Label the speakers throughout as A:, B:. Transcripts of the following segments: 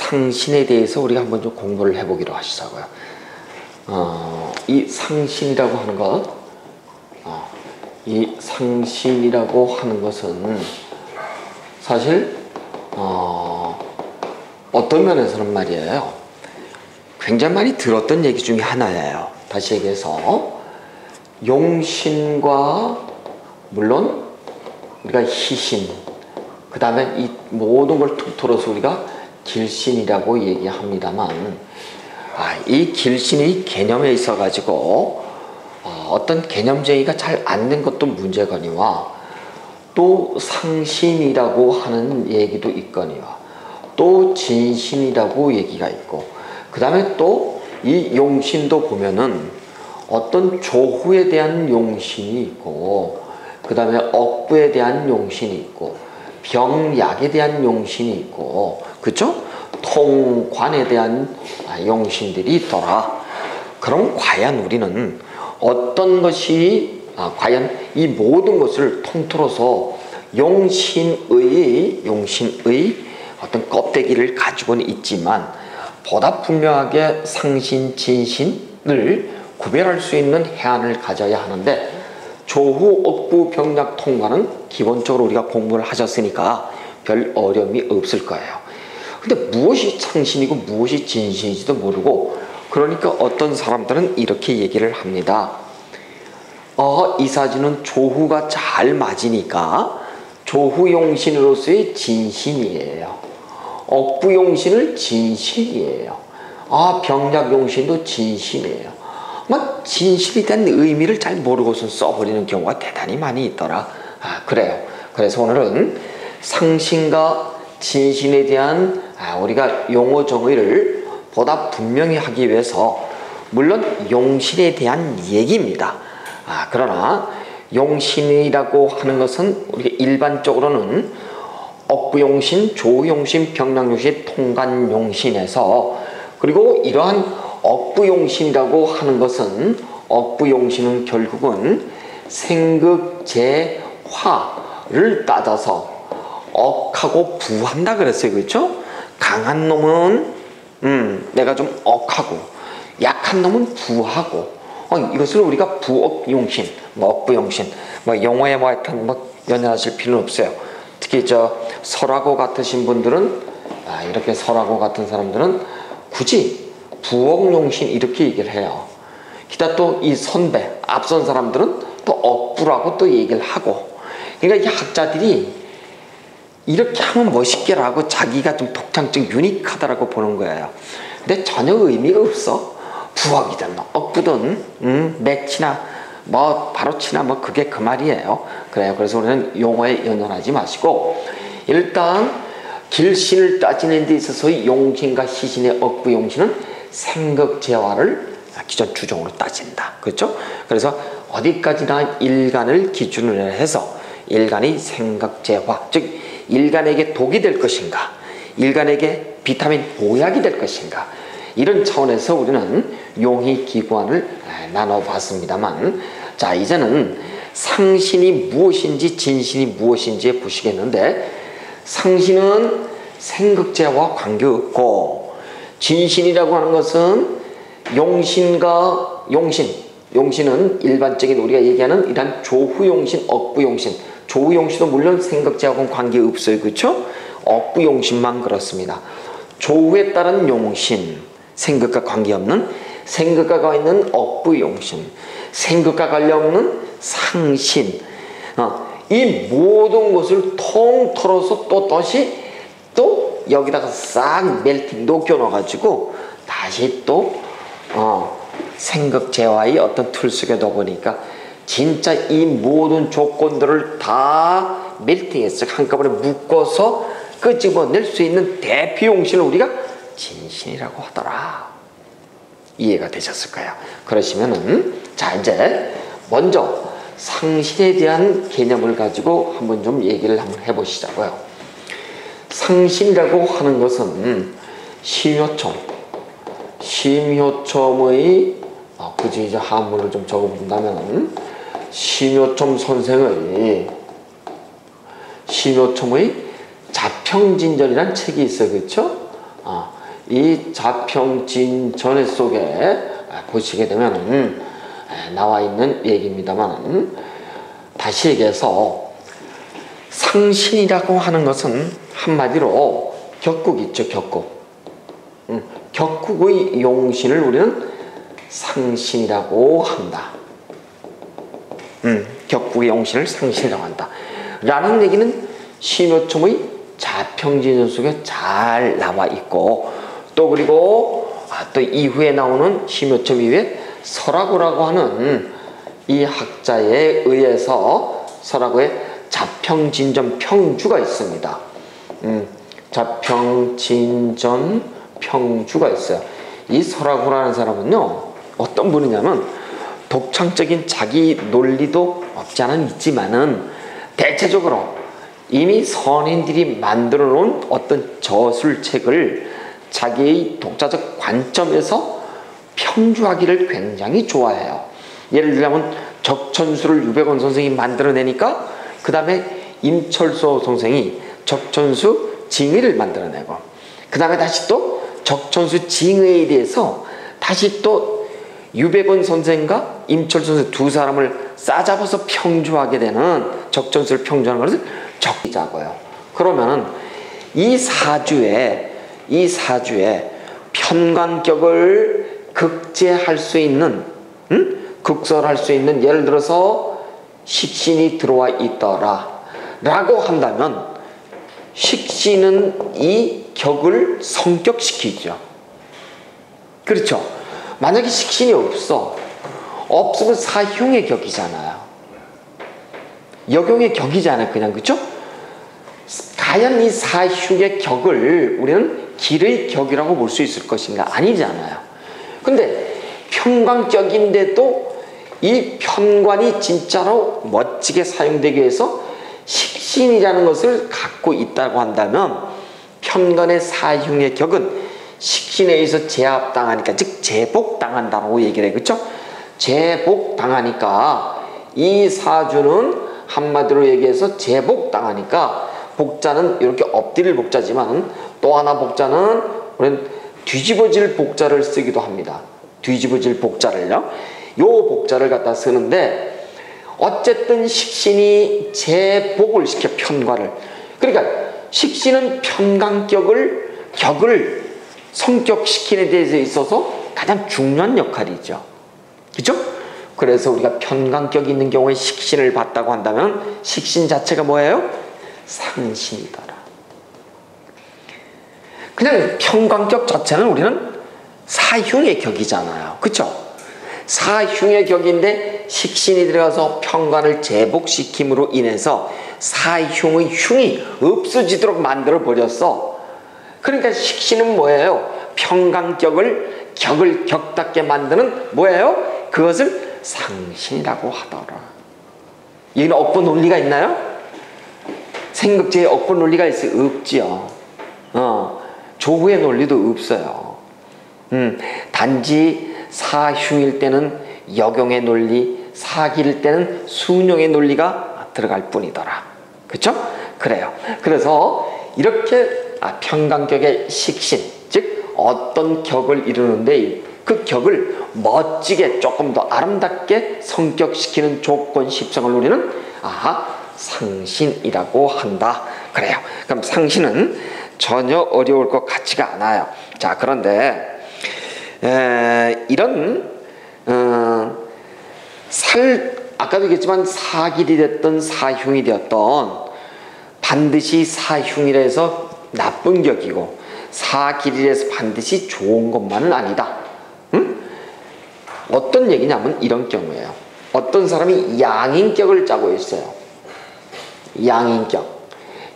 A: 상신에 대해서 우리가 한번 좀 공부를 해보기로 하시자고요. 이 상신이라고 하는 것, 이 상신이라고 하는 것은 사실 어떤 면에서는 말이에요, 굉장히 많이 들었던 얘기 중에 하나예요. 다시 얘기해서 용신과 물론 우리가 희신, 그 다음에 이 모든 걸 통틀어서 우리가 길신이라고 얘기합니다만, 이 길신의 개념에 있어 가지고 어떤 개념정의가 잘 안 된 것도 문제거니와, 또 상신이라고 하는 얘기도 있거니와, 또 진신이라고 얘기가 있고, 그 다음에 또 이 용신도 보면은 어떤 조후에 대한 용신이 있고, 그 다음에 억부에 대한 용신이 있고, 병약에 대한 용신이 있고, 그쵸? 통관에 대한 용신들이 있더라. 그럼 과연 우리는 어떤 것이 과연 이 모든 것을 통틀어서 용신의 어떤 껍데기를 가지고는 있지만, 보다 분명하게 상신, 진신을 구별할 수 있는 해안을 가져야 하는데, 조후, 억부, 병약, 통관은 기본적으로 우리가 공부를 하셨으니까 별 어려움이 없을 거예요. 근데 무엇이 상신이고 무엇이 진신인지도 모르고, 그러니까 어떤 사람들은 이렇게 얘기를 합니다. 이 사주는 조후가 잘 맞으니까 조후용신으로서의 진신이에요. 억부용신을 진신이에요. 병약용신도 진신이에요. 진실에 대한 의미를 잘 모르고서 써버리는 경우가 대단히 많이 있더라. 그래요. 그래서 오늘은 상신과 진신에 대한 우리가 용어 정의를 보다 분명히 하기 위해서, 물론 용신에 대한 얘기입니다. 그러나 용신이라고 하는 것은 우리가 일반적으로는 억부용신, 조후용신, 병약용신, 통관용신에서, 그리고 이러한 억부용신이라고 하는 것은, 억부용신은 결국은 생극제화를 따져서 억하고 부한다 그랬어요. 그렇죠? 강한 놈은 내가 좀 억하고, 약한 놈은 부하고, 이것을 우리가 부억용신, 억부용신, 용어에 하여튼 연연하실 필요는 없어요. 특히 설하고 같으신 분들은, 이렇게 설하고 같은 사람들은 굳이 부억용신 이렇게 얘기를 해요. 기타 또 이 선배, 앞선 사람들은 또 억부라고 또 얘기를 하고, 그러니까 이 학자들이 이렇게 하면 멋있게라고 자기가 좀 독창적 유니크하다라고 보는 거예요. 근데 전혀 의미가 없어. 부억이든 억부든 맥치나 바로치나 그게 그 말이에요. 그래요. 그래서 우리는 용어에 연연하지 마시고, 일단 길신을 따지는 데 있어서 용신과 희신의 억부용신은 생극제화를 기존 주종으로 따진다. 그렇죠? 그래서 어디까지나 일간을 기준으로 해서 일간이 생극제화, 즉 일간에게 독이 될 것인가, 일간에게 비타민 보약이 될 것인가, 이런 차원에서 우리는 용의 기관을 나눠봤습니다만, 자, 이제는 상신이 무엇인지 진신이 무엇인지 보시겠는데, 상신은 생극제와 관계없고, 진신이라고 하는 것은 용신과 용신은 일반적인 우리가 얘기하는 이런 조후용신, 억부용신, 조후용신은 물론 생극제하고는 관계없어요. 그렇죠? 억부용신만 그렇습니다. 조후에 따른 용신, 생극과 관계없는, 생극과 있는 억부용신, 생극과 관련없는 상신, 이 모든 것을 통틀어서 또 다시 또 여기다가 싹 멜팅 녹여 넣어가지고 다시 또 생극제화의 어떤 틀 속에 넣어보니까 진짜 이 모든 조건들을 다 멜팅해서 한꺼번에 묶어서 끄집어낼 수 있는 대표 용신을 우리가 진신이라고 하더라. 이해가 되셨을까요? 그러시면은, 자, 이제 먼저 상신에 대한 개념을 가지고 한번 좀 얘기를 한번 해보시자고요. 상신이라고 하는 것은 심효첨의 굳이 이제 한문을 좀 적어본다면, 심효첨 선생의 자평진전이라는 책이 있어요. 그렇죠? 이 자평진전해 속에 보시게 되면 나와 있는 얘기입니다만, 다시 얘기해서 상신이라고 하는 것은 한마디로 격국 있죠, 격국. 격국의 용신을 우리는 상신이라고 한다. 격국의 용신을 상신이라고 한다. 라는 얘기는 신호첨의 자평진전 속에 잘 나와 있고, 또 그리고 또 이후에 나오는 심효첨 이후에 설화구라고 하는 이 학자에 의해서 설화구에 자평진전 평주가 있습니다. 자평진전 평주가 있어요. 이 설화구라는 사람은요, 어떤 분이냐면 독창적인 자기 논리도 없지 않은 있지만은 대체적으로 이미 선인들이 만들어 놓은 어떤 저술책을 자기의 독자적 관점에서 평주하기를 굉장히 좋아해요. 예를 들자면 적천수를 유백원 선생이 만들어내니까 그 다음에 임철수 선생이 적천수 징의를 만들어내고, 그 다음에 다시 또 적천수 징의에 대해서 다시 또 유백원 선생과 임철수 선생 두 사람을 싸잡아서 평주하게 되는, 적천수를 평주하는 것을 적자고요. 그러면은 이 사주에 편관격을 극제할 수 있는, 극설할 수 있는, 예를 들어서 식신이 들어와 있더라 라고 한다면, 식신은 이 격을 성격시키죠. 그렇죠? 만약에 식신이 없으면 사흉의 격이잖아요. 역용의 격이잖아요, 그냥. 그렇죠? 과연 이 사흉의 격을 우리는 길의 격이라고 볼 수 있을 것인가? 아니잖아요. 근데 편관격인데도 이 편관이 진짜로 멋지게 사용되기 위해서 식신이라는 것을 갖고 있다고 한다면, 편관의 사흉의 격은 식신에 의해서 제압당하니까, 즉 제복당한다고 얘기를 해요. 그렇죠? 제복당하니까 이 사주는 한마디로 얘기해서 제복당하니까, 복자는 이렇게 엎드릴 복자지만 또 하나 복자는 우리는 뒤집어질 복자를 쓰기도 합니다. 뒤집어질 복자를요. 요 복자를 갖다 쓰는데, 어쨌든 식신이 제복을 시켜, 편관을. 그러니까 식신은 격을 성격시키는 데 있어서 가장 중요한 역할이죠. 그죠? 그래서 우리가 편관격이 있는 경우에 식신을 봤다고 한다면 식신 자체가 뭐예요? 상신이더라. 그냥 편관격 자체는 우리는 사흉의 격이잖아요. 그쵸? 사흉의 격인데 식신이 들어가서 편관을 제복시킴으로 인해서 사흉의 흉이 없어지도록 만들어 버렸어. 그러니까 식신은 뭐예요? 편관격을 격답게 만드는 뭐예요? 그것을 상신이라고 하더라. 여기는 억부 논리가 있나요? 생극제에 억부 논리가 있어요? 없지요. 조후의 논리도 없어요. 단지 사흉일 때는 역용의 논리, 사기일 때는 순용의 논리가 들어갈 뿐이더라. 그렇죠? 그래요. 그래서 이렇게 편관격의 식신, 즉 어떤 격을 이루는데 그 격을 멋지게 조금 더 아름답게 성격시키는 조건 십성을 우리는 상신이라고 한다. 그래요. 그럼 상신은 전혀 어려울 것 같지가 않아요. 자, 그런데 이런 아까도 얘기했지만 사길이 됐던 사흉이 되었던, 반드시 사흉이라 해서 나쁜 격이고 사길이라 해서 반드시 좋은 것만은 아니다. 어떤 얘기냐면 이런 경우예요. 어떤 사람이 양인격을 짜고 있어요.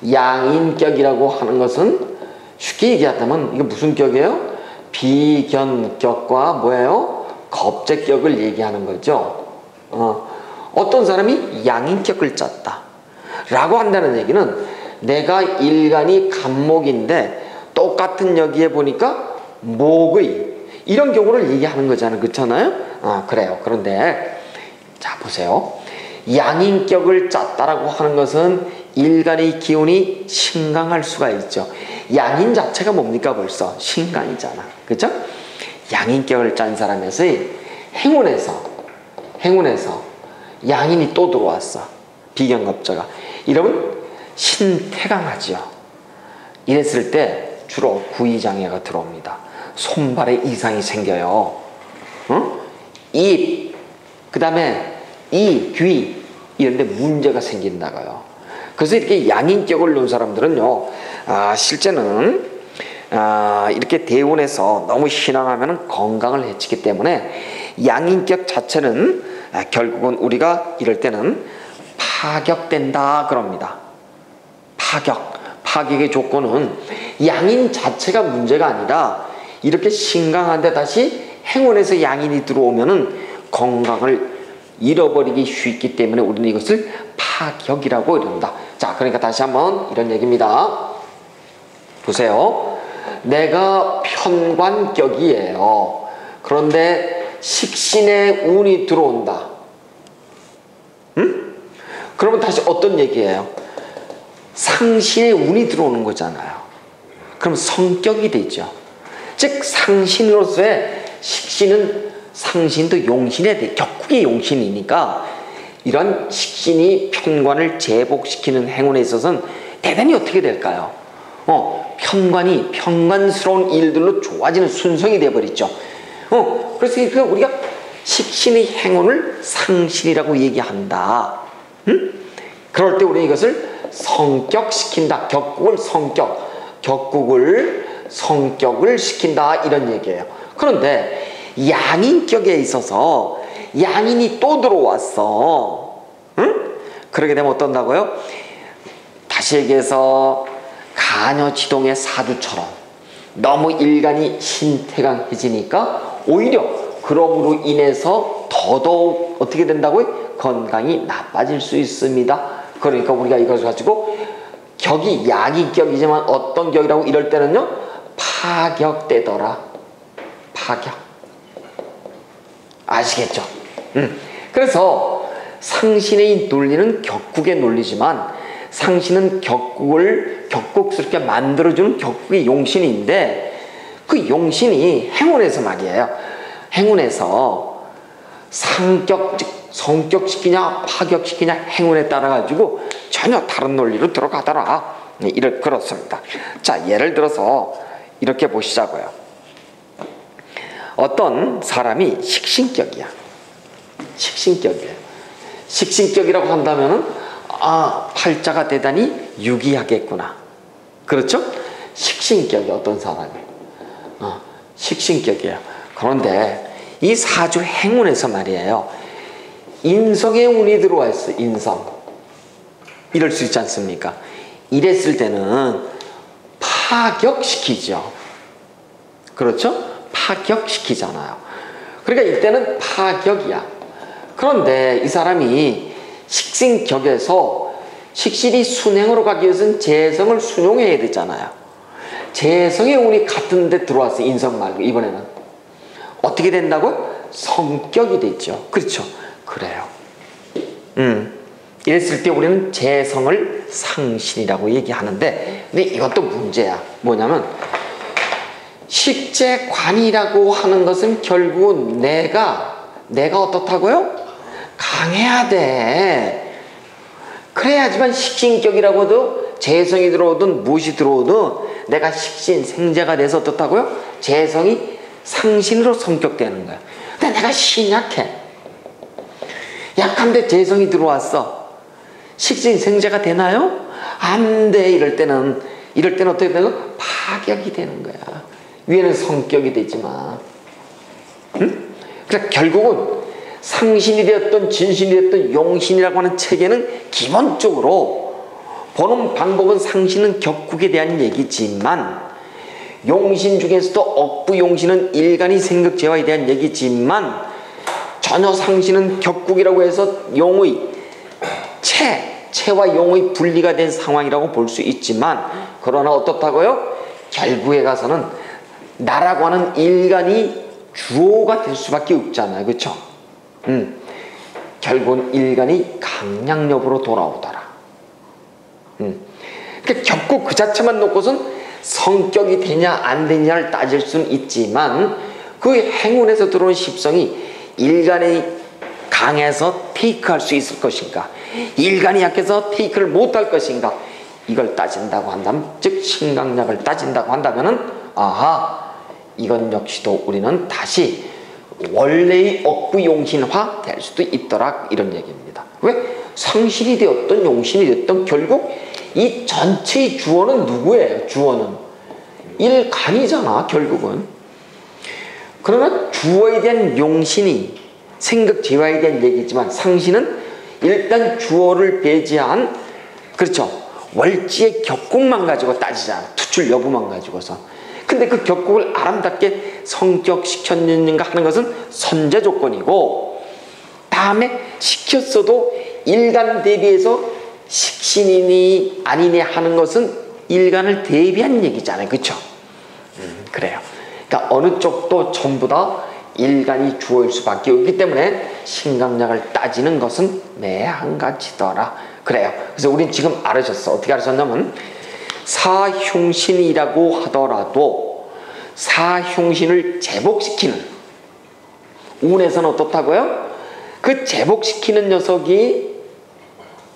A: 양인격이라고 하는 것은 쉽게 얘기하자면 이게 무슨 격이에요? 비견격과 뭐예요? 겁제격을 얘기하는 거죠. 어떤 사람이 양인격을 짰다 라고 한다는 얘기는, 내가 일간이 간목인데 똑같은 여기에 보니까 목의, 이런 경우를 얘기하는 거잖아요. 그렇잖아요? 그래요. 그런데 자, 보세요. 양인격을 짰다라고 하는 것은 일간의 기운이 신강할 수가 있죠. 양인 자체가 뭡니까? 벌써 신강이잖아. 그죠? 양인격을 짠 사람에서의 행운에서 양인이 또 들어왔어. 비경겁자가. 이러면 신태강하죠. 이랬을 때 주로 구이장애가 들어옵니다. 손발에 이상이 생겨요. 입, 그 다음에 이, 귀 이런 데 문제가 생긴다고요. 그래서 이렇게 양인격을 놓은 사람들은요, 실제는 이렇게 대운에서 너무 신앙하면 건강을 해치기 때문에 양인격 자체는 결국은 우리가 이럴 때는 파격된다 그럽니다. 파격의 조건은 양인 자체가 문제가 아니라 이렇게 신강한데 다시 행운에서 양인이 들어오면은 건강을 잃어버리기 쉽기 때문에 우리는 이것을 파격이라고 이른다. 자, 그러니까 다시 한번 이런 얘기입니다. 보세요. 내가 편관격이에요. 그런데 식신의 운이 들어온다. 그러면 다시 어떤 얘기예요? 상신의 운이 들어오는 거잖아요. 그럼 성격이 되죠. 즉 상신으로서의 식신은 상신도 용신에 대해 격국의 용신이니까 이런 식신이 편관을 제복시키는 행운에 있어서는 대단히 어떻게 될까요? 편관스러운 일들로 좋아지는 순성이 되어버리죠. 그래서 우리가 식신의 행운을 상신이라고 얘기한다. 그럴 때 우리는 이것을 성격시킨다. 격국을 성격을 시킨다 이런 얘기예요. 그런데 양인격에 있어서 양인이 또 들어왔어. 그러게 되면 어떤다고요? 다시 얘기해서 가녀지동의 사주처럼 너무 일간이 신태강해지니까 오히려 그럼으로 인해서 더더욱 어떻게 된다고요? 건강이 나빠질 수 있습니다. 그러니까 우리가 이것을 가지고 격이 양인격이지만 어떤 격이라고 이럴 때는요, 파격되더라. 파격. 아시겠죠? 그래서 상신의 논리는 격국의 논리지만 상신은 격국스럽게 만들어주는 격국의 용신인데 그 용신이 행운에서 말이에요. 행운에서 성격시키냐 파격시키냐 행운에 따라 가지고 전혀 다른 논리로 들어가더라. 그렇습니다. 자, 예를 들어서 이렇게 보시자고요. 어떤 사람이 식신격이야. 식신격이라고 한다면은 팔자가 대단히 유기하겠구나. 그렇죠? 식신격이 어떤 사람이 식신격이에요. 그런데 이 사주 행운에서 말이에요, 인성의 운이 들어와 있어. 인성. 이럴 수 있지 않습니까? 이랬을 때는 파격시키죠. 그렇죠? 파격시키잖아요. 그러니까 이때는 파격이야. 그런데 이 사람이 식신격에서 식신이 순행으로 가기 위해서는 재성을 순용해야 되잖아요. 재성의 운이 같은 데 들어왔어. 인성 말고 이번에는 어떻게 된다고요? 성격이 됐죠. 그렇죠? 그래요. 이랬을 때 우리는 재성을 상신이라고 얘기하는데, 근데 이것도 문제야. 뭐냐면 식재관이라고 하는 것은 결국은 내가 어떻다고요? 강해야 돼. 그래야지만 식신격이라고도 재성이 들어오든 무엇이 들어오든 내가 식신 생재가 돼서 어떻다고요? 재성이 상신으로 성격되는 거야. 근데 내가 신약해. 약한데 재성이 들어왔어. 식신 생재가 되나요? 안 돼. 이럴 때는 어떻게 되는 거야? 파격이 되는 거야. 위에는 성격이 되지만. 그러니까 결국은 상신이 되었던 진신이 되었던 용신이라고 하는 체계는 기본적으로 보는 방법은 상신은 격국에 대한 얘기지만 용신 중에서도 억부용신은 일간이 생극재화에 대한 얘기지만 전혀 상신은 격국이라고 해서 용의 체와 용의 분리가 된 상황이라고 볼 수 있지만, 그러나 어떻다고요? 결국에 가서는 나라고 하는 일간이 주어가 될 수밖에 없잖아요. 그렇죠? 결국은 일간이 강량력으로 돌아오더라. 그러니까 격구 그 자체만 놓고선 성격이 되냐 안 되냐를 따질 수는 있지만 그 행운에서 들어오는 십성이 일간이 강해서 테이크할 수 있을 것인가, 일간이 약해서 테이크를 못할 것인가, 이걸 따진다고 한다면, 즉 신강약을 따진다고 한다면은 아하, 이건 역시도 우리는 다시 원래의 억부용신화 될 수도 있더라, 이런 얘기입니다. 왜? 상신이 되었던 용신이 되었던 결국 이 전체의 주어는 누구예요? 주어는 일간이잖아, 결국은. 그러나 주어에 대한 용신이 생극지화에 대한 얘기지만 상신은 일단 주어를 배제한, 그렇죠, 월지의 격국만 가지고 따지잖아, 투출 여부만 가지고서. 근데 그 격국을 아름답게 성격시켰는가 하는 것은 선제 조건이고, 다음에 시켰어도 일간 대비해서 식신이니 아니니 하는 것은 일간을 대비한 얘기잖아요, 그렇죠? 그래요. 그러니까 어느 쪽도 전부 다 일간이 주어일 수밖에 없기 때문에 신강약을 따지는 것은 매한가지더라. 그래요. 그래서 우린 지금 알으셨어. 어떻게 알으셨냐면 사흉신이라고 하더라도 사흉신을 제복시키는, 운에서는 어떻다고요? 그 제복시키는 녀석이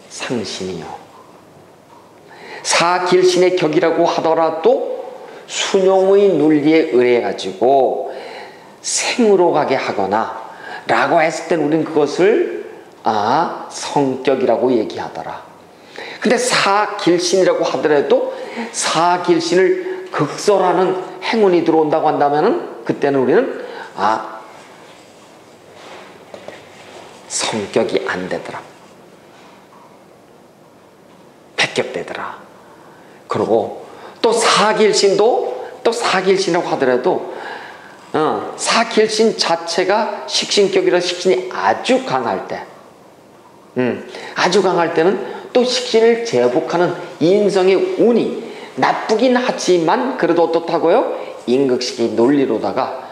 A: 상신이요. 사길신의 격이라고 하더라도 순용의 논리에 의해 가지고 생으로 가게 하거나 라고 했을 땐 우리는 그것을 성격이라고 얘기하더라. 근데 사길신이라고 하더라도 사길신을 극설하는 행운이 들어온다고 한다면은 그때는 우리는 성격이 안 되더라, 백격되더라. 그리고 또 사길신도 또 사길신이라고 하더라도 사길신 자체가 식신격이라 식신이 아주 강할 때, 아주 강할 때는 또 식신을 제복하는 인성의 운이 나쁘긴 하지만 그래도 어떻다고요? 임극식의 논리로다가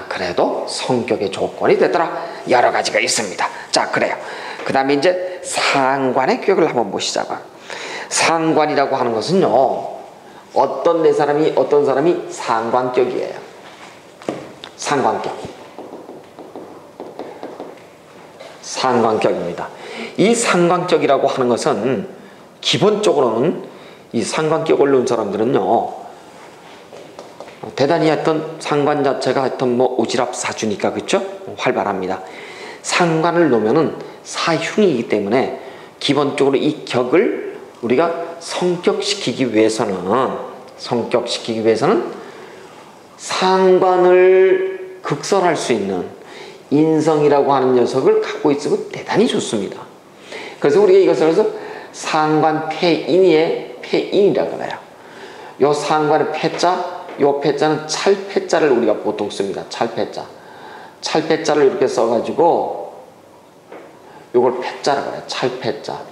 A: 그래도 성격의 조건이 되더라. 여러 가지가 있습니다. 자, 그래요. 그 다음에 이제 상관의 격을 한번 보시자고. 상관이라고 하는 것은요, 어떤 사람이 상관격이에요. 상관격입니다. 이 상관격이라고 하는 것은 기본적으로는 이 상관격을 놓은 사람들은요, 대단히 하여튼 상관 자체가 하여튼 오지랖 사주니까, 그렇죠? 활발합니다. 상관을 놓으면은 사흉이기 때문에 기본적으로 이 격을 우리가 성격시키기 위해서는 상관을 극설할 수 있는 인성이라고 하는 녀석을 갖고 있으면 대단히 좋습니다. 그래서 우리가 이것을 해서 상관패인의 패인이라고 그래요. 요 상관의 패자, 요 패자는 찰패자를 우리가 보통 씁니다. 찰패자를 이렇게 써가지고 요걸 패자라고 해요. 찰패자.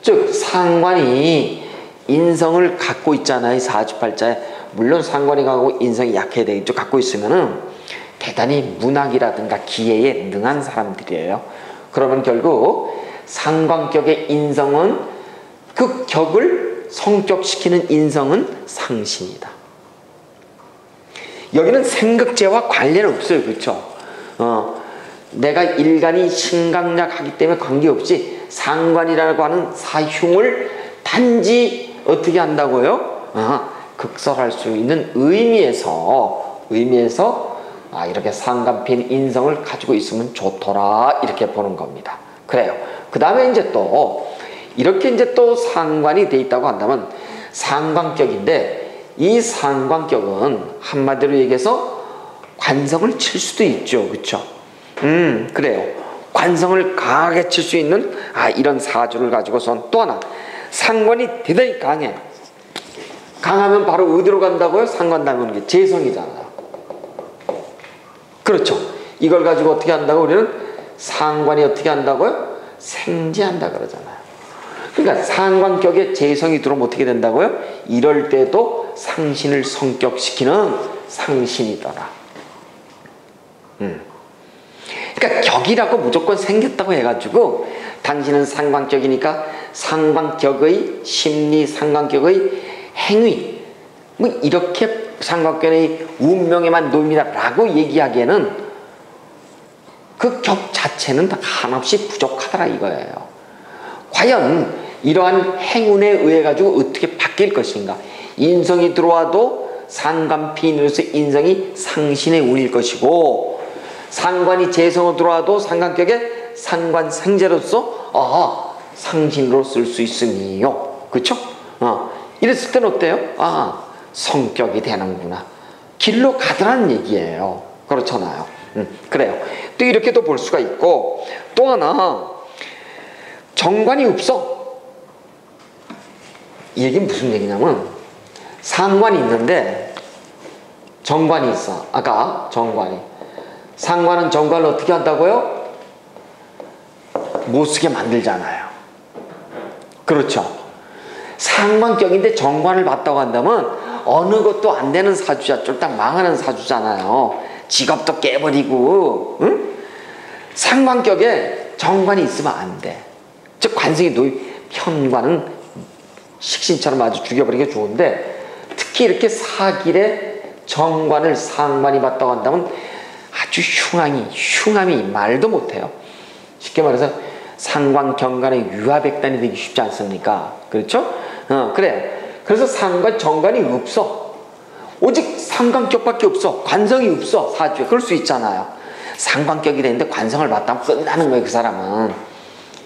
A: 즉 상관이 인성을 갖고 있잖아요. 사주팔자에. 물론 상관이 가고 인성이 약해야 되겠죠. 갖고 있으면은 대단히 문학이라든가 기회에 능한 사람들이에요. 그러면 결국 상관격의 인성은, 그 격을 성격시키는 인성은 상신이다. 여기는 생극제와 관련은 없어요, 그렇죠? 내가 일간이 신강약 하기 때문에 관계없이 상관이라고 하는 사흉을 단지 어떻게 한다고요? 극설할 수 있는 의미에서 이렇게 상관패인 인성을 가지고 있으면 좋더라, 이렇게 보는 겁니다. 그래요. 그 다음에 이제 또 이렇게 이제 또 상관이 돼 있다고 한다면 상관격인데, 이 상관격은 한마디로 얘기해서 관성을 칠 수도 있죠, 그렇죠? 그래요. 관성을 강하게 칠 수 있는 이런 사주를 가지고선 또 하나, 상관이 대단히 강해. 강하면 바로 어디로 간다고요? 상관당하는 게 재성이잖아요. 그렇죠. 이걸 가지고 어떻게 한다고? 우리는 상관이 어떻게 한다고요? 생지한다 그러잖아요. 그러니까 상관격에 재성이 들어오면 어떻게 된다고요? 이럴 때도 상신을 성격시키는 상신이더라. 그러니까 격이라고 무조건 생겼다고 해가지고 당신은 상관격이니까 상관격의 심리, 상관격의 행위, 뭐 이렇게 상관격의 운명에만 놓입니다라고 얘기하기에는 그 격 자체는 다 한없이 부족하더라 이거예요. 과연 이러한 행운에 의해 가지고 어떻게 바뀔 것인가? 인성이 들어와도 상관피인으로서 인성이 상신의 운일 것이고, 상관이 재성으로 들어와도 상관격에 상관생재로서 상신으로 쓸 수 있으니요. 그렇죠? 이랬을 때는 어때요? 성격이 되는구나. 길로 가더라는 얘기예요. 그렇잖아요. 그래요. 또 이렇게도 볼 수가 있고, 또 하나 정관이 없어. 이 얘기는 무슨 얘기냐면, 상관이 있는데 정관이 있어. 아까 정관이. 상관은 정관을 어떻게 한다고요? 못쓰게 만들잖아요. 그렇죠. 상관격인데 정관을 봤다고 한다면 어느 것도 안 되는 사주자, 쫄딱 망하는 사주잖아요. 직업도 깨버리고, 응? 상관격에 정관이 있으면 안 돼. 즉 관성이 편관은 식신처럼 아주 죽여버리는 게 좋은데, 특히 이렇게 사길에 정관을 상관이 봤다고 한다면 아주 흉함이 말도 못해요. 쉽게 말해서 상관 경관의 유화백단이 되기 쉽지 않습니까? 그렇죠? 그래. 그래서 상관 정관이 없어. 오직 상관격밖에 없어. 관성이 없어. 사주에. 그럴 수 있잖아요. 상관격이 되는데 관성을 봤다면 끝나는 거예요, 그 사람은.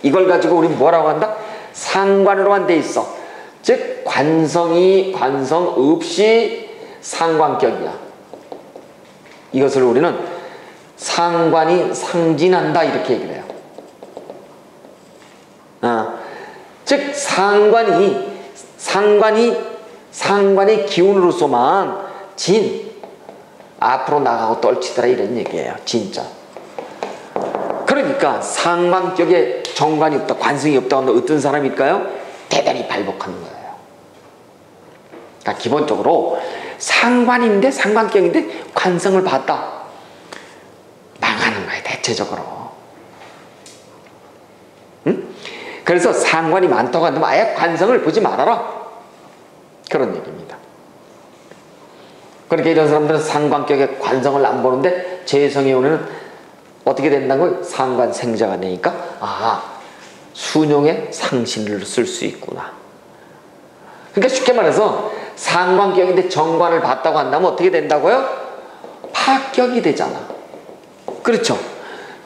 A: 이걸 가지고 우리 뭐라고 한다? 상관으로만 돼 있어. 즉 관성 없이 상관격이야. 이것을 우리는 상관이 상진한다 이렇게 얘기를 해요. 즉 상관의 기운으로서만 앞으로 나가고 떨치더라 이런 얘기예요. 진짜. 그러니까 상관격에 정관이 없다, 관성이 없다 하면 어떤 사람일까요? 대단히 발복하는 거예요. 그러니까 기본적으로 상관인데 상관격인데 관성을 봤다, 망하는 거예요. 대체적으로. 응? 그래서 상관이 많다고 한다면 아예 관성을 보지 말아라, 그런 얘기입니다. 그러니까 이런 사람들은 상관격에 관성을 안 보는데 재성에 오면 어떻게 된다고요? 상관생자가 되니까 순용의 상신을 쓸 수 있구나. 그러니까 쉽게 말해서 상관격인데 정관을 봤다고 한다면 어떻게 된다고요? 파격이 되잖아. 그렇죠?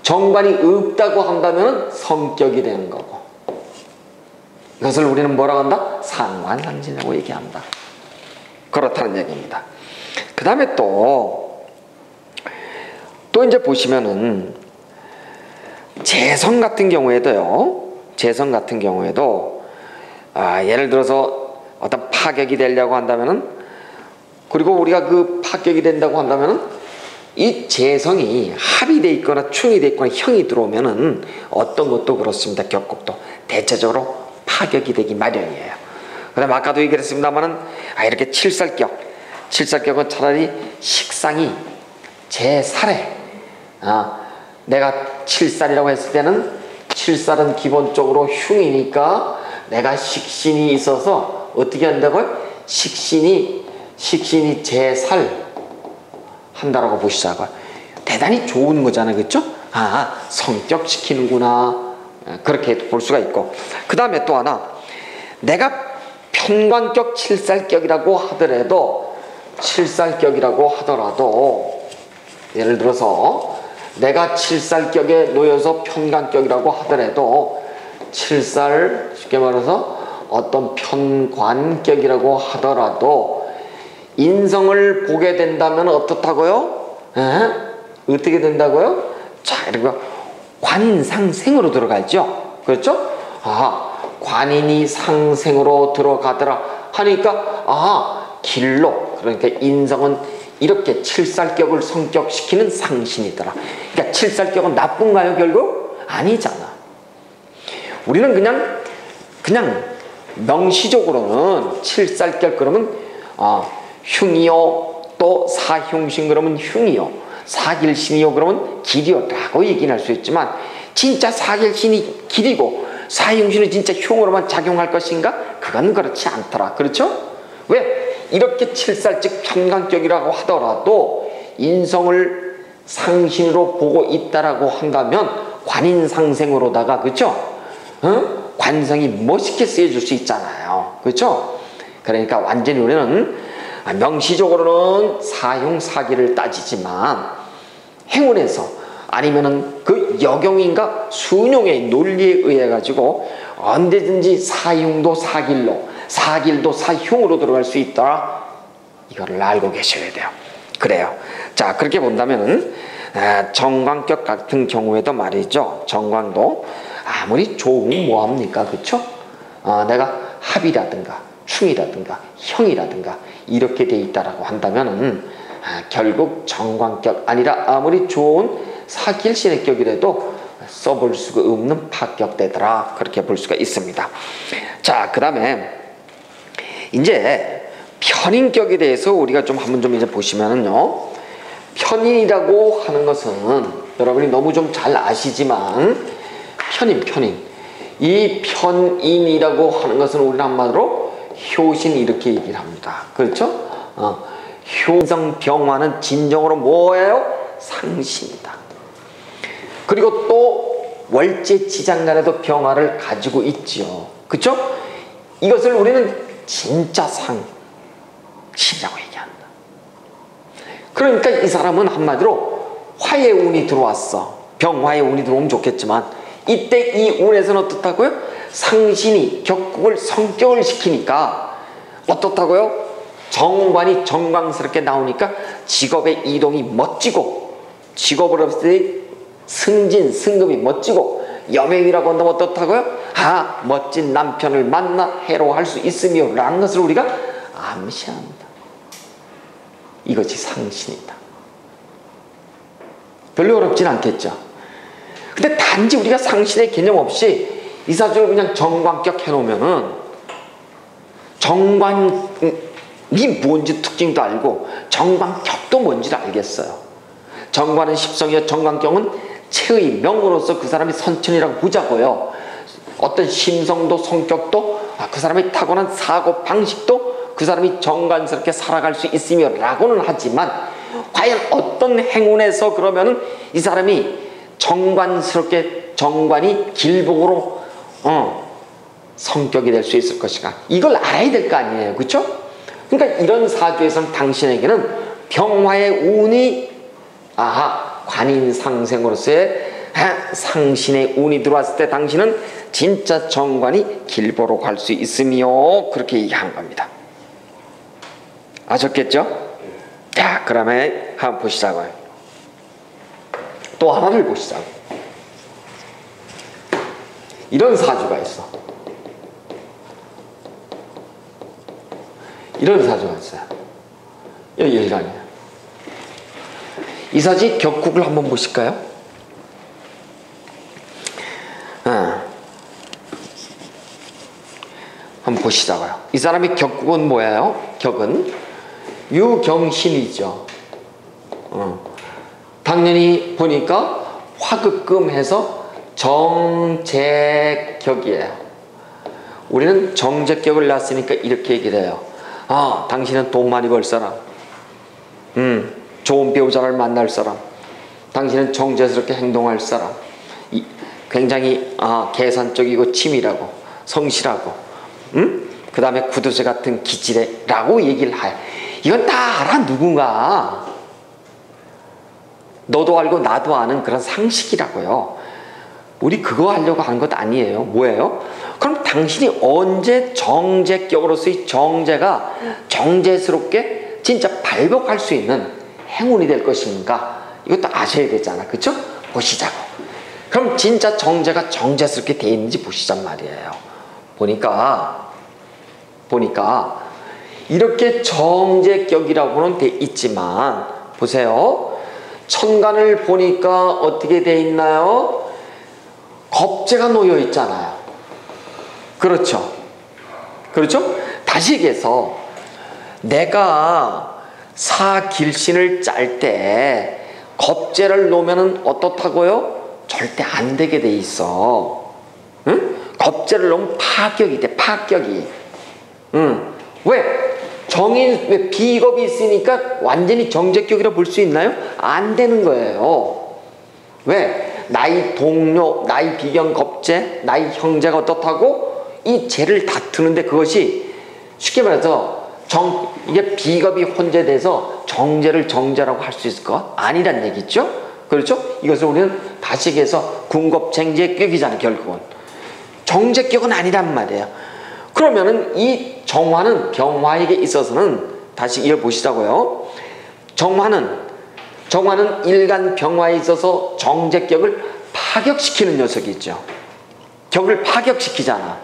A: 정관이 없다고 한다면 성격이 되는 거고, 이것을 우리는 뭐라고 한다? 상관상진이라고 얘기한다. 그렇다는 얘기입니다. 그 다음에 또 이제 보시면은 재성 같은 경우에도 예를 들어서 어떤 파격이 되려고 한다면은, 그리고 우리가 그 파격이 된다고 한다면은 이 재성이 합이 돼 있거나 충이 돼 있거나 형이 들어오면은 어떤 것도 그렇습니다. 격국도 대체적으로 파격이 되기 마련이에요. 그 다음에 아까도 얘기를 했습니다만은 이렇게 칠살격은 차라리 식상이 제 살에, 내가 칠살이라고 했을 때는 칠살은 기본적으로 흉이니까 내가 식신이 있어서 어떻게 한다고요? 식신이 제3 한다라고 보시자고요. 대단히 좋은 거잖아요. 그렇죠? 성격시키는구나. 그렇게 볼 수가 있고, 그 다음에 또 하나, 내가 편관격 칠살격이라고 하더라도 예를 들어서 내가 칠살격에 놓여서 편관격이라고 하더라도 칠살, 쉽게 말해서 어떤 편관격이라고 하더라도 인성을 보게 된다면 어떻다고요? 어떻게 된다고요? 자, 이렇게 관상생으로 들어가죠. 그렇죠? 관인이 상생으로 들어가더라 하니까 길로, 그러니까 인성은 이렇게 칠살격을 성격시키는 상신이더라. 그러니까 칠살격은 나쁜가요, 결국? 아니잖아. 우리는 그냥 명시적으로는 칠살격 그러면 흉이요, 또 사흉신 그러면 흉이요, 사길신이요 그러면 길이요 라고 얘기는 할 수 있지만, 진짜 사길신이 길이고 사흉신은 진짜 흉으로만 작용할 것인가? 그건 그렇지 않더라. 그렇죠? 왜? 이렇게 칠살직 편관격이라고 하더라도 인성을 상신으로 보고 있다라고 한다면 관인상생으로다가, 그렇죠? 관성이 멋있게 쓰여줄 수 있잖아요. 그렇죠? 그러니까 완전히 우리는 명시적으로는 사흉사기를 따지지만 행운에서 아니면은 그 역용인가 순용의 논리에 의해 가지고 언제든지 사흉도 사길로, 사길도 사흉으로 들어갈 수 있다. 이거를 알고 계셔야 돼요. 그래요. 자, 그렇게 본다면 정관격 같은 경우에도 말이죠. 정관도 아무리 좋으면 뭐합니까? 그렇죠? 내가 합이라든가 충이라든가 형이라든가 이렇게 돼 있다라고 한다면은 결국 정관격 아니라 아무리 좋은 사길신의 격이라도 써볼 수가 없는 파격되더라. 그렇게 볼 수가 있습니다. 자, 그 다음에 이제 편인격에 대해서 우리가 좀 한번 좀 이제 보시면은요. 편인이라고 하는 것은 여러분이 너무 좀 잘 아시지만 편인. 이 편인이라고 하는 것은 우리는 한마디로 효신 이렇게 얘기를 합니다. 그렇죠? 효성 병화는 진정으로 뭐예요? 상신이다. 그리고 또 월제 지장간에도 병화를 가지고 있죠. 그렇죠? 이것을 우리는 진짜 상신이라고 얘기한다. 그러니까 이 사람은 한마디로 화의 운이 들어왔어. 병화의 운이 들어오면 좋겠지만 이때 이 운에서는 어떻다고요? 상신이 격국을 성격을 시키니까 어떻다고요? 정관이 정광스럽게 나오니까 직업의 이동이 멋지고 직업을 없을 때 승진, 승급이 멋지고 여명이라고 한다면 어떻다고요? 멋진 남편을 만나 해로할 수 있으며 라는 것을 우리가 암시한다. 이것이 상신이다. 별로 어렵진 않겠죠. 근데 단지 우리가 상신의 개념 없이 이 사주를 그냥 정관격 해놓으면은 정관이 뭔지 특징도 알고 정관격도 뭔지를 알겠어요. 정관은 십성이요 정관격은 체의 명으로서 그 사람이 선천이라고 보자고요. 어떤 심성도 성격도 그 사람이 타고난 사고 방식도 그 사람이 정관스럽게 살아갈 수 있으며 라고는 하지만 과연 어떤 행운에서 그러면은 이 사람이 정관스럽게 정관이 길복으로 성격이 될 수 있을 것인가, 이걸 알아야 될 거 아니에요. 그렇죠? 그러니까 이런 사주에서는 당신에게는 병화의 운이 관인상생으로서의 상신의 운이 들어왔을 때 당신은 진짜 정관이 길보로 갈 수 있으며 그렇게 얘기한 겁니다. 아셨겠죠? 자, 그러면 한번 보시자고요. 또 하나를 보시자고. 이런 사주가 있어. 이런 사주가 있어요. 여기 일간이에요. 이 사지 격국을 한번 보실까요? 한번 보시자고요. 이 사람의 격국은 뭐예요? 격은 유경신이죠. 당연히 보니까 화극금해서 정제격이에요. 우리는 정제격을 낳았으니까 이렇게 얘기를 해요. 당신은 돈 많이 벌 사람, 좋은 배우자를 만날 사람, 당신은 정제스럽게 행동할 사람, 굉장히 계산적이고 치밀하고 성실하고, 그 다음에 구두쇠 같은 기질이라고 얘기를 해요. 이건 다 알아. 누군가 너도 알고 나도 아는 그런 상식이라고요. 우리 그거 하려고 한 것 아니에요. 뭐예요? 그럼 당신이 언제 정제격으로서의 정제가 정제스럽게 진짜 발복할 수 있는 행운이 될 것인가, 이것도 아셔야 되잖아. 그쵸? 보시자고. 그럼 진짜 정제가 정제스럽게 되어 있는지 보시잔 말이에요. 보니까 이렇게 정제격이라고는 돼 있지만 보세요. 천간을 보니까 어떻게 돼 있나요? 겁재가 놓여 있잖아요. 그렇죠? 다시 얘기해서 내가 사길신을 짤 때 겁재를 놓으면 어떻다고요? 절대 안 되게 돼 있어. 응? 겁제를 넣으면 파격이 돼, 파격이. 응. 왜? 왜 비겁이 있으니까 완전히 정제격이라 볼 수 있나요? 안 되는 거예요. 왜? 나의 동료, 나의 비견 겁제, 나의 형제가 어떻다고 이 죄를 다투는데 그것이 쉽게 말해서 이게 비겁이 혼재돼서 정제를 정제라고 할 수 있을까? 아니란 얘기죠? 그렇죠? 이것을 우리는 다시 얘기해서 군겁쟁제격이잖아, 결국은. 정제격은 아니란 말이에요. 그러면은 이 정화는 병화에게 있어서는 다시 이걸 보시자고요. 정화는 일간 병화에 있어서 정제격을 파격시키는 녀석이 있죠. 격을 파격시키잖아.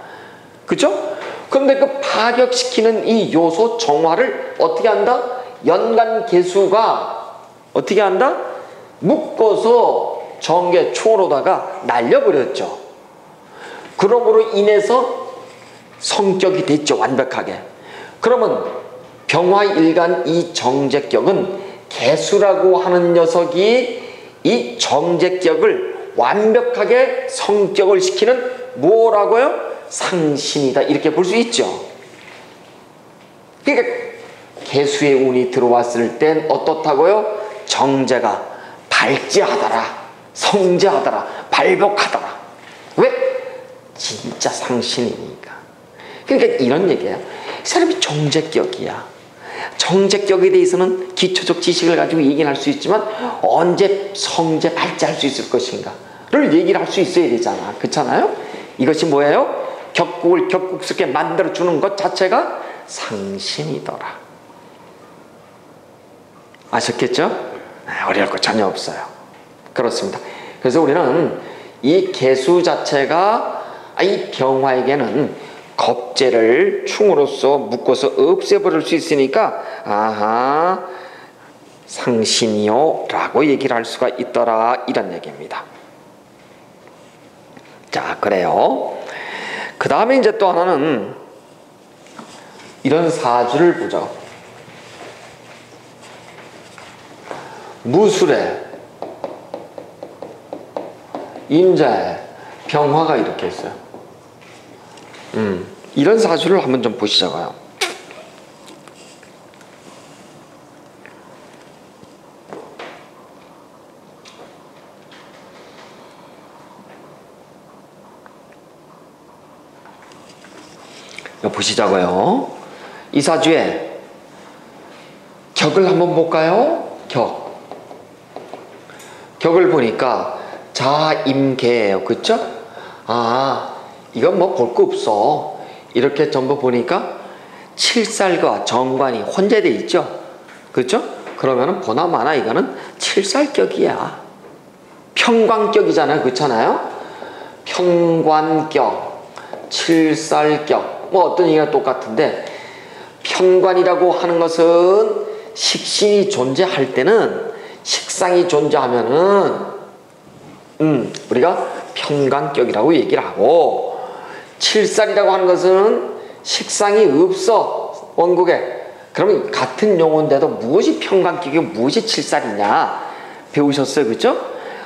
A: 그렇죠? 그런데 그 파격시키는 이 요소 정화를 어떻게 한다? 연간 개수가 어떻게 한다? 묶어서 정계 총으로다가 날려버렸죠. 그러므로 인해서 성격이 됐죠, 완벽하게. 그러면 병화 일간 이 정제격은 개수라고 하는 녀석이 이 정제격을 완벽하게 성격을 시키는 뭐라고요? 상신이다, 이렇게 볼 수 있죠. 그러니까 개수의 운이 들어왔을 땐 어떻다고요? 정제가 발제하더라, 성제하더라, 발복하더라. 왜? 진짜 상신이니까. 그러니까 이런 얘기예요. 이 사람이 정제격이야. 정제격에 대해서는 기초적 지식을 가지고 얘기를 할 수 있지만 언제 성제 발제할 수 있을 것인가를 얘기를 할 수 있어야 되잖아. 그렇잖아요? 이것이 뭐예요? 격국을 격국스럽게 만들어주는 것 자체가 상신이더라. 아셨겠죠? 어려울 거 전혀 없어요. 그렇습니다. 그래서 우리는 이 개수 자체가 이 병화에게는 겁제를 충으로서 묶어서 없애버릴 수 있으니까 아하, 상신이요 라고 얘기를 할 수가 있더라, 이런 얘기입니다. 자, 그래요. 그 다음에 이제 또 하나는 이런 사주를 보죠. 무술에 인자에 병화가 이렇게 있어요. 이런 사주를 한번 좀 보시자고요. 보시자고요. 이 사주에 격을 한번 볼까요? 격을 보니까 자임계예요. 그쵸? 아, 이건 뭐 볼 거 없어. 이렇게 전부 보니까 칠살과 정관이 혼재되어 있죠. 그렇죠? 그러면은 보나마나 이거는 칠살격이야. 평관격이잖아요. 그렇잖아요? 평관격, 칠살격, 뭐 어떤 얘기가 똑같은데, 평관이라고 하는 것은 식신이 존재할 때는, 식상이 존재하면은 우리가 평관격이라고 얘기를 하고, 칠살이라고 하는 것은 식상이 없어, 원국에. 그러면 같은 용어인데도 무엇이 평관격이고 무엇이 칠살이냐 배우셨어요. 그렇죠?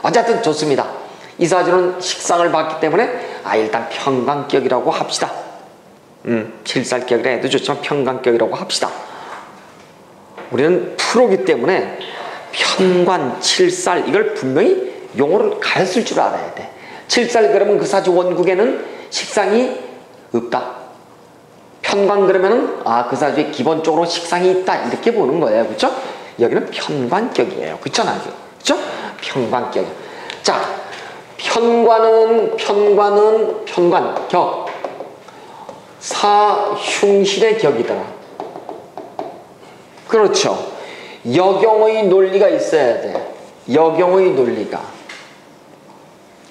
A: 어쨌든 좋습니다. 이 사주는 식상을 봤기 때문에 일단 평관격이라고 합시다. 칠살격이라 해도 좋지만 평관격이라고 합시다. 우리는 프로기 때문에 평관, 칠살 이걸 분명히 용어를 가르칠 줄 알아야 돼. 칠살 그러면 그 사주 원국에는 식상이 없다. 편관 그러면은 그 사주에 기본적으로 식상이 있다, 이렇게 보는 거예요. 그렇죠? 여기는 편관격이에요. 그렇잖아요. 그렇죠? 편관격. 자, 편관격 사흉실의 격이더라. 그렇죠. 여경의 논리가 있어야 돼. 여경의 논리가.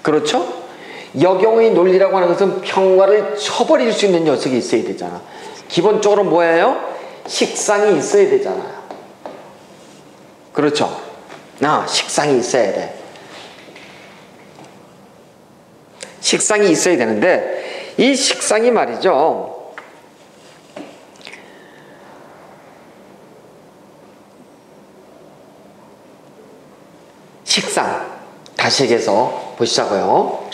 A: 그렇죠? 여경의 논리라고 하는 것은 평화를 쳐버릴 수 있는 녀석이 있어야 되잖아. 기본적으로 뭐예요? 식상이 있어야 되잖아요. 그렇죠? 식상이 있어야 돼. 식상이 있어야 되는데 이 식상이 말이죠, 식상, 다시 얘기해서 보시자고요.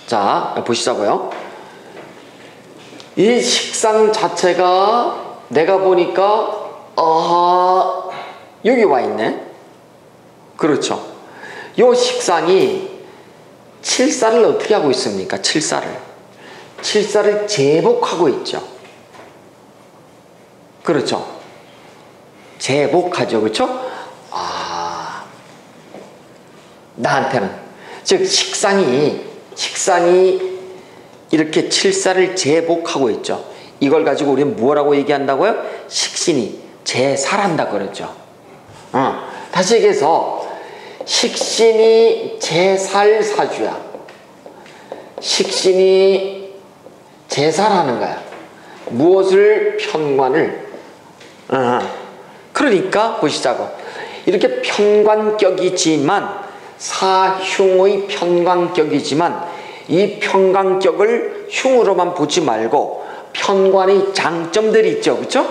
A: 자, 보시자고요. 이 식상 자체가 내가 보니까 여기 와 있네. 그렇죠. 요 식상이 칠사를 어떻게 하고 있습니까? 칠사를 제복하고 있죠. 그렇죠. 제복하죠. 그렇죠? 나한테는 즉 식상이 이렇게 칠사를 제복하고 있죠. 이걸 가지고 우리는 뭐라고 얘기한다고요? 식신이 제살한다 그러죠. 다시 얘기해서 식신이 제살사주야. 식신이 제살하는 거야. 무엇을 편관을. 그러니까 보시자고. 이렇게 편관격이지만 사흉의 편관격이지만 이 편관격을 흉으로만 보지 말고 편관의 장점들이 있죠. 그렇죠?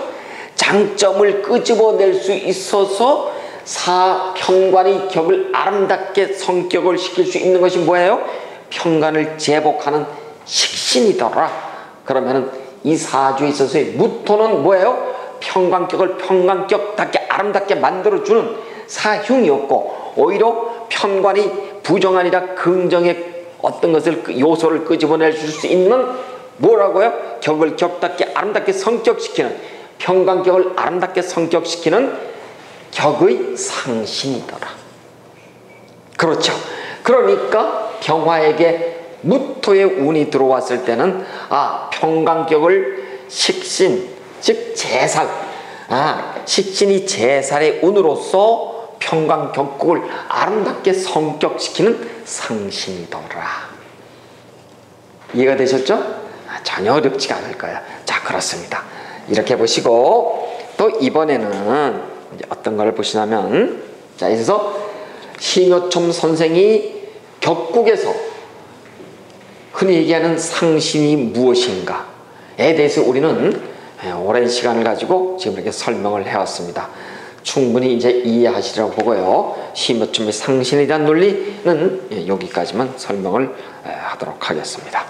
A: 장점을 끄집어낼 수 있어서 사편관의 격을 아름답게 성격을 시킬 수 있는 것이 뭐예요? 편관을 제복하는 식신이더라. 그러면은 이 사주에 있어서의 무토는 뭐예요? 편관격을 편관격답게 아름답게 만들어주는 사흉이었고, 오히려 편관이 부정아니라 긍정의 어떤 것을 요소를 끄집어낼 수 있는 뭐라고요? 격을 격답게 아름답게 성격시키는, 편관격을 아름답게 성격시키는 격의 상신이더라. 그렇죠. 그러니까 병화에게 무토의 운이 들어왔을 때는 편관격을 식신, 즉 제살, 식신이 제살의 운으로서 편관격국을 아름답게 성격시키는 상신이더라. 이해가 되셨죠? 전혀 어렵지가 않을 거야. 자, 그렇습니다. 이렇게 보시고 또 이번에는 어떤 걸 보시냐면, 자, 그래서 심효첨 선생이 격국에서 흔히 얘기하는 상신이 무엇인가에 대해서 우리는 오랜 시간을 가지고 지금 이렇게 설명을 해왔습니다. 충분히 이제 이해하시라고 보고요. 심효첨의 상신에 대한 논리는 여기까지만 설명을 하도록 하겠습니다.